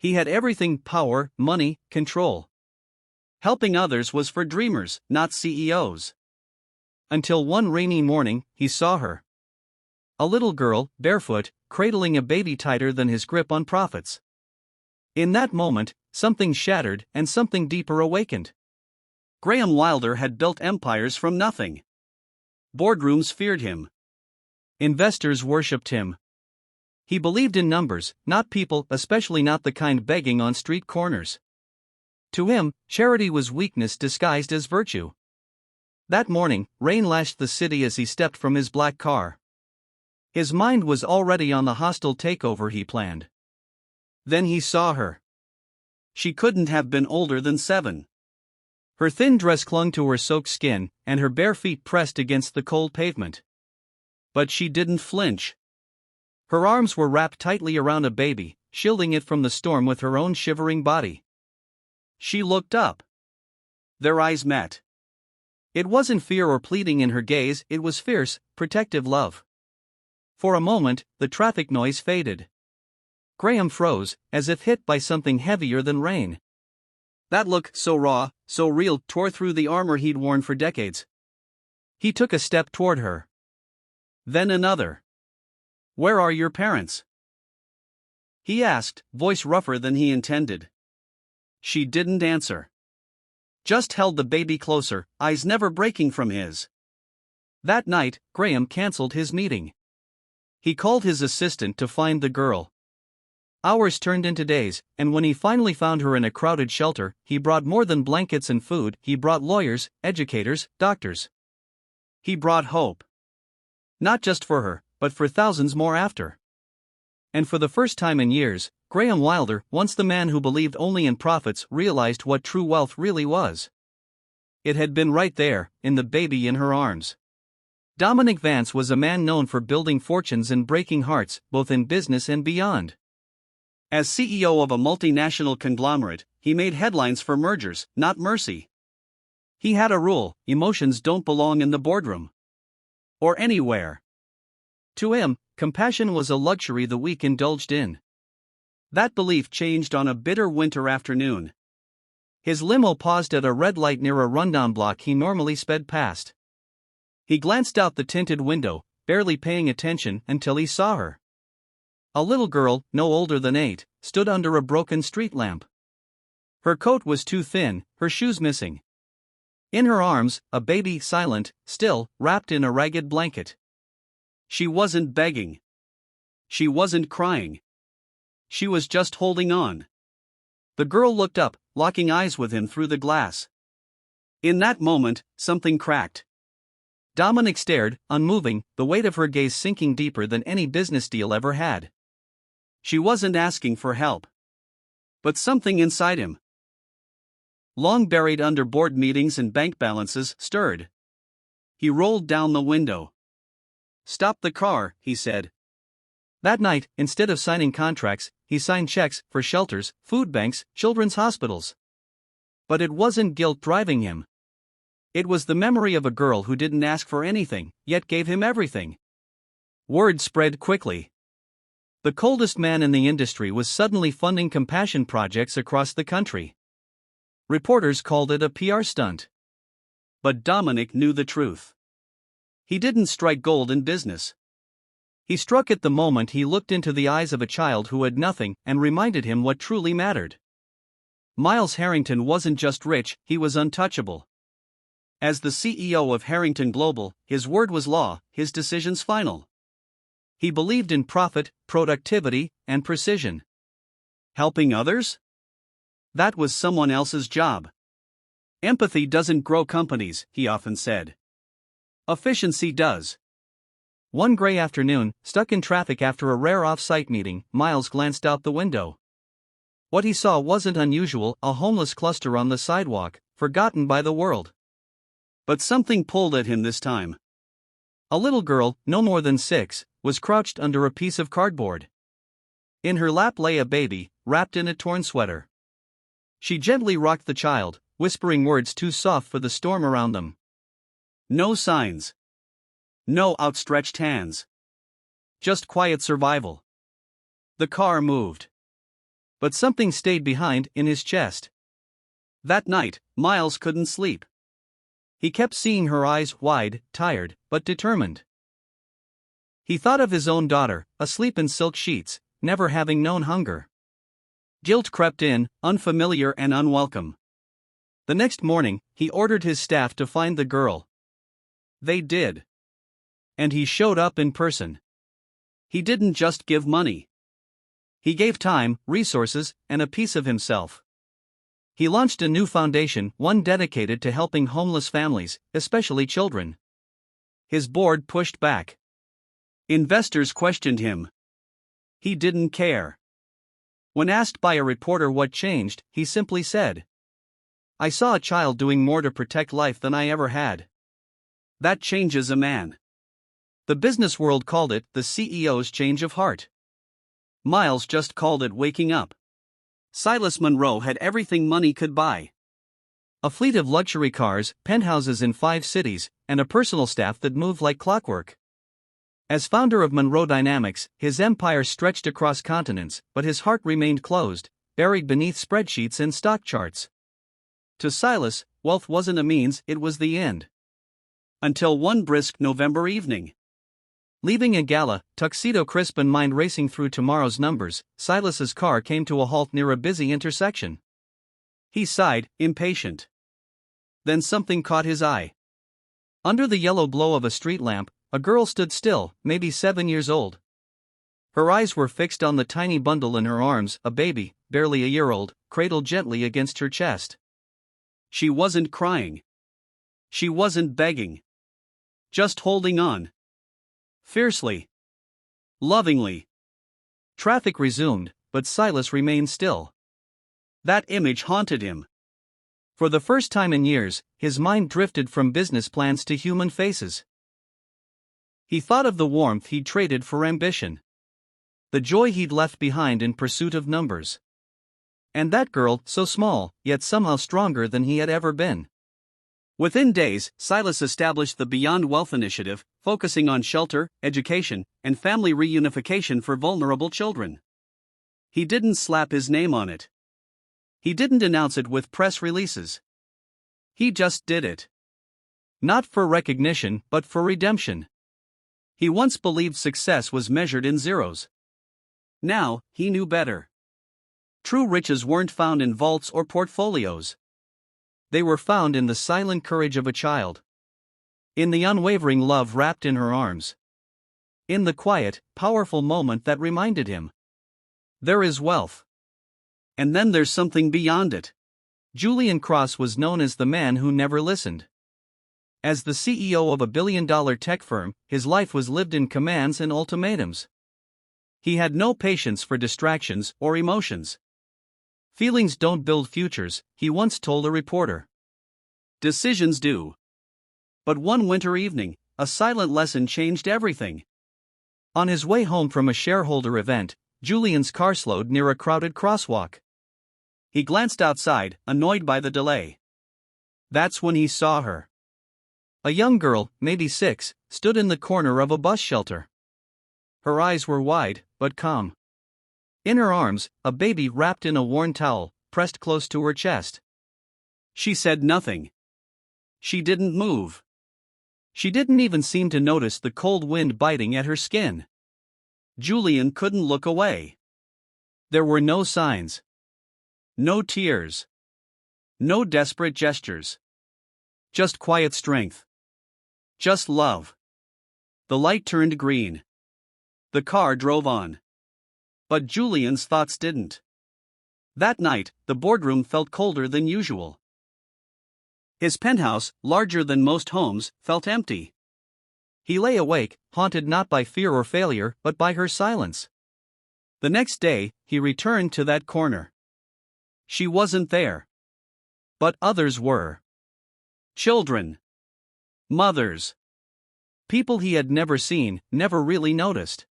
He had everything: power, money, control. Helping others was for dreamers, not CEOs. Until one rainy morning, he saw her. A little girl, barefoot, cradling a baby tighter than his grip on profits. In that moment, something shattered and something deeper awakened. Graham Wilder had built empires from nothing. Boardrooms feared him. Investors worshipped him. He believed in numbers, not people, especially not the kind begging on street corners. To him, charity was weakness disguised as virtue. That morning, rain lashed the city as he stepped from his black car. His mind was already on the hostile takeover he planned. Then he saw her. She couldn't have been older than 7. Her thin dress clung to her soaked skin, and her bare feet pressed against the cold pavement. But she didn't flinch. Her arms were wrapped tightly around a baby, shielding it from the storm with her own shivering body. She looked up. Their eyes met. It wasn't fear or pleading in her gaze, it was fierce, protective love. For a moment, the traffic noise faded. Graham froze, as if hit by something heavier than rain. That look, so raw, so real, tore through the armor he'd worn for decades. He took a step toward her. Then another. "Where are your parents?" he asked, voice rougher than he intended. She didn't answer. Just held the baby closer, eyes never breaking from his. That night, Graham canceled his meeting. He called his assistant to find the girl. Hours turned into days, and when he finally found her in a crowded shelter, he brought more than blankets and food. He brought lawyers, educators, doctors. He brought hope. Not just for her, but for thousands more after. And for the first time in years, Graham Wilder, once the man who believed only in profits, realized what true wealth really was. It had been right there, in the baby in her arms. Dominic Vance was a man known for building fortunes and breaking hearts, both in business and beyond. As CEO of a multinational conglomerate, he made headlines for mergers, not mercy. He had a rule: emotions don't belong in the boardroom. Or anywhere. To him, compassion was a luxury the weak indulged in. That belief changed on a bitter winter afternoon. His limo paused at a red light near a rundown block he normally sped past. He glanced out the tinted window, barely paying attention until he saw her. A little girl, no older than 8, stood under a broken street lamp. Her coat was too thin, her shoes missing. In her arms, a baby, silent, still, wrapped in a ragged blanket. She wasn't begging. She wasn't crying. She was just holding on. The girl looked up, locking eyes with him through the glass. In that moment, something cracked. Dominic stared, unmoving, the weight of her gaze sinking deeper than any business deal ever had. She wasn't asking for help. But something inside him, long buried under board meetings and bank balances, stirred. He rolled down the window. "Stop the car," he said. That night, instead of signing contracts, he signed checks for shelters, food banks, children's hospitals. But it wasn't guilt driving him. It was the memory of a girl who didn't ask for anything, yet gave him everything. Word spread quickly. The coldest man in the industry was suddenly funding compassion projects across the country. Reporters called it a PR stunt. But Dominic knew the truth. He didn't strike gold in business. He struck it the moment he looked into the eyes of a child who had nothing and reminded him what truly mattered. Miles Harrington wasn't just rich, he was untouchable. As the CEO of Harrington Global, his word was law, his decisions final. He believed in profit, productivity, and precision. Helping others? That was someone else's job. Empathy doesn't grow companies, he often said. Efficiency does. One gray afternoon, stuck in traffic after a rare off-site meeting, Miles glanced out the window. What he saw wasn't unusual, a homeless cluster on the sidewalk, forgotten by the world. But something pulled at him this time. A little girl, no more than 6, was crouched under a piece of cardboard. In her lap lay a baby, wrapped in a torn sweater. She gently rocked the child, whispering words too soft for the storm around them. No signs. No outstretched hands. Just quiet survival. The car moved. But something stayed behind in his chest. That night, Miles couldn't sleep. He kept seeing her eyes wide, tired, but determined. He thought of his own daughter, asleep in silk sheets, never having known hunger. Guilt crept in, unfamiliar and unwelcome. The next morning, he ordered his staff to find the girl. They did. And he showed up in person. He didn't just give money. He gave time, resources, and a piece of himself. He launched a new foundation, one dedicated to helping homeless families, especially children. His board pushed back. Investors questioned him. He didn't care. When asked by a reporter what changed, he simply said, "I saw a child doing more to protect life than I ever had." That changes a man. The business world called it the CEO's change of heart. Miles just called it waking up. Silas Monroe had everything money could buy. A fleet of luxury cars, penthouses in 5 cities, and a personal staff that moved like clockwork. As founder of Monroe Dynamics, his empire stretched across continents, but his heart remained closed, buried beneath spreadsheets and stock charts. To Silas, wealth wasn't a means, it was the end. Until one brisk November evening. Leaving a gala, tuxedo crisp and mind racing through tomorrow's numbers, Silas's car came to a halt near a busy intersection. He sighed, impatient. Then something caught his eye. Under the yellow glow of a street lamp, a girl stood still, maybe 7 years old. Her eyes were fixed on the tiny bundle in her arms, a baby, barely a year old, cradled gently against her chest. She wasn't crying. She wasn't begging. Just holding on. Fiercely. Lovingly. Traffic resumed, but Silas remained still. That image haunted him. For the first time in years, his mind drifted from business plans to human faces. He thought of the warmth he'd traded for ambition. The joy he'd left behind in pursuit of numbers. And that girl, so small, yet somehow stronger than he had ever been. Within days, Silas established the Beyond Wealth Initiative, focusing on shelter, education, and family reunification for vulnerable children. He didn't slap his name on it. He didn't announce it with press releases. He just did it. Not for recognition, but for redemption. He once believed success was measured in zeros. Now, he knew better. True riches weren't found in vaults or portfolios. They were found in the silent courage of a child. In the unwavering love wrapped in her arms. In the quiet, powerful moment that reminded him. There is wealth. And then there's something beyond it. Julian Cross was known as the man who never listened. As the CEO of a billion-dollar tech firm, his life was lived in commands and ultimatums. He had no patience for distractions or emotions. Feelings don't build futures, he once told a reporter. Decisions do. But one winter evening, a silent lesson changed everything. On his way home from a shareholder event, Julian's car slowed near a crowded crosswalk. He glanced outside, annoyed by the delay. That's when he saw her. A young girl, maybe 6, stood in the corner of a bus shelter. Her eyes were wide, but calm. In her arms, a baby wrapped in a worn towel, pressed close to her chest. She said nothing. She didn't move. She didn't even seem to notice the cold wind biting at her skin. Julian couldn't look away. There were no signs. No tears. No desperate gestures. Just quiet strength. Just love. The light turned green. The car drove on. But Julian's thoughts didn't. That night, the boardroom felt colder than usual. His penthouse, larger than most homes, felt empty. He lay awake, haunted not by fear or failure, but by her silence. The next day, he returned to that corner. She wasn't there. But others were. Children. Mothers. People he had never seen, never really noticed.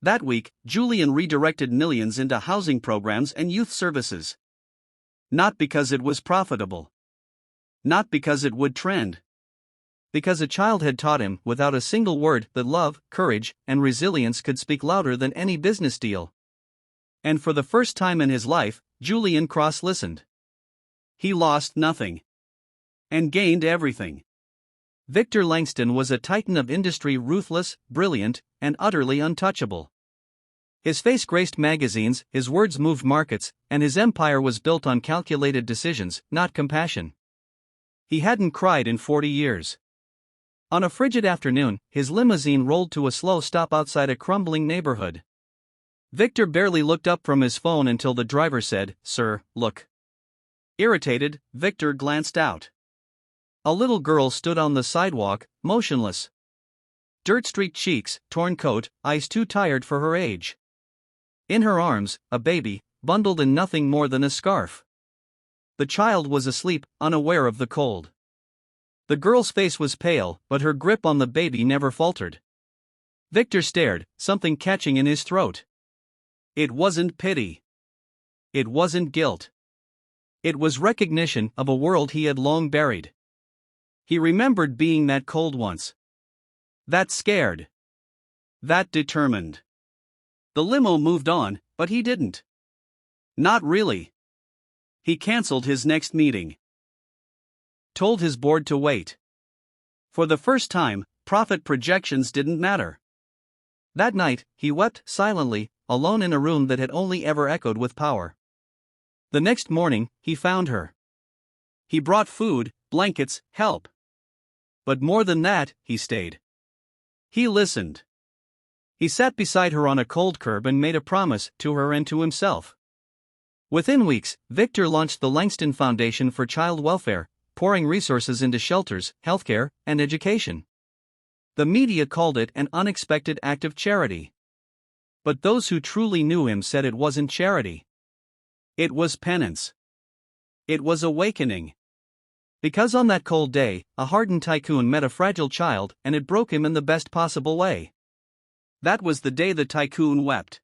That week, Julian redirected millions into housing programs and youth services. Not because it was profitable. Not because it would trend. Because a child had taught him, without a single word, that love, courage, and resilience could speak louder than any business deal. And for the first time in his life, Julian Cross listened. He lost nothing. And gained everything. Victor Langston was a titan of industry, ruthless, brilliant, and utterly untouchable. His face graced magazines, his words moved markets, and his empire was built on calculated decisions, not compassion. He hadn't cried in 40 years. On a frigid afternoon, his limousine rolled to a slow stop outside a crumbling neighborhood. Victor barely looked up from his phone until the driver said, "Sir, look." Irritated, Victor glanced out. A little girl stood on the sidewalk, motionless. Dirt-streaked cheeks, torn coat, eyes too tired for her age. In her arms, a baby, bundled in nothing more than a scarf. The child was asleep, unaware of the cold. The girl's face was pale, but her grip on the baby never faltered. Victor stared, something catching in his throat. It wasn't pity. It wasn't guilt. It was recognition of a world he had long buried. He remembered being that cold once. That scared. That determined. The limo moved on, but he didn't. Not really. He canceled his next meeting. Told his board to wait. For the first time, profit projections didn't matter. That night, he wept silently, alone in a room that had only ever echoed with power. The next morning, he found her. He brought food, blankets, help. But more than that, he stayed. He listened. He sat beside her on a cold curb and made a promise to her and to himself. Within weeks, Victor launched the Langston Foundation for Child Welfare, pouring resources into shelters, healthcare, and education. The media called it an unexpected act of charity. But those who truly knew him said it wasn't charity. It was penance. It was awakening. Because on that cold day, a hardened tycoon met a fragile child and it broke him in the best possible way. That was the day the tycoon wept.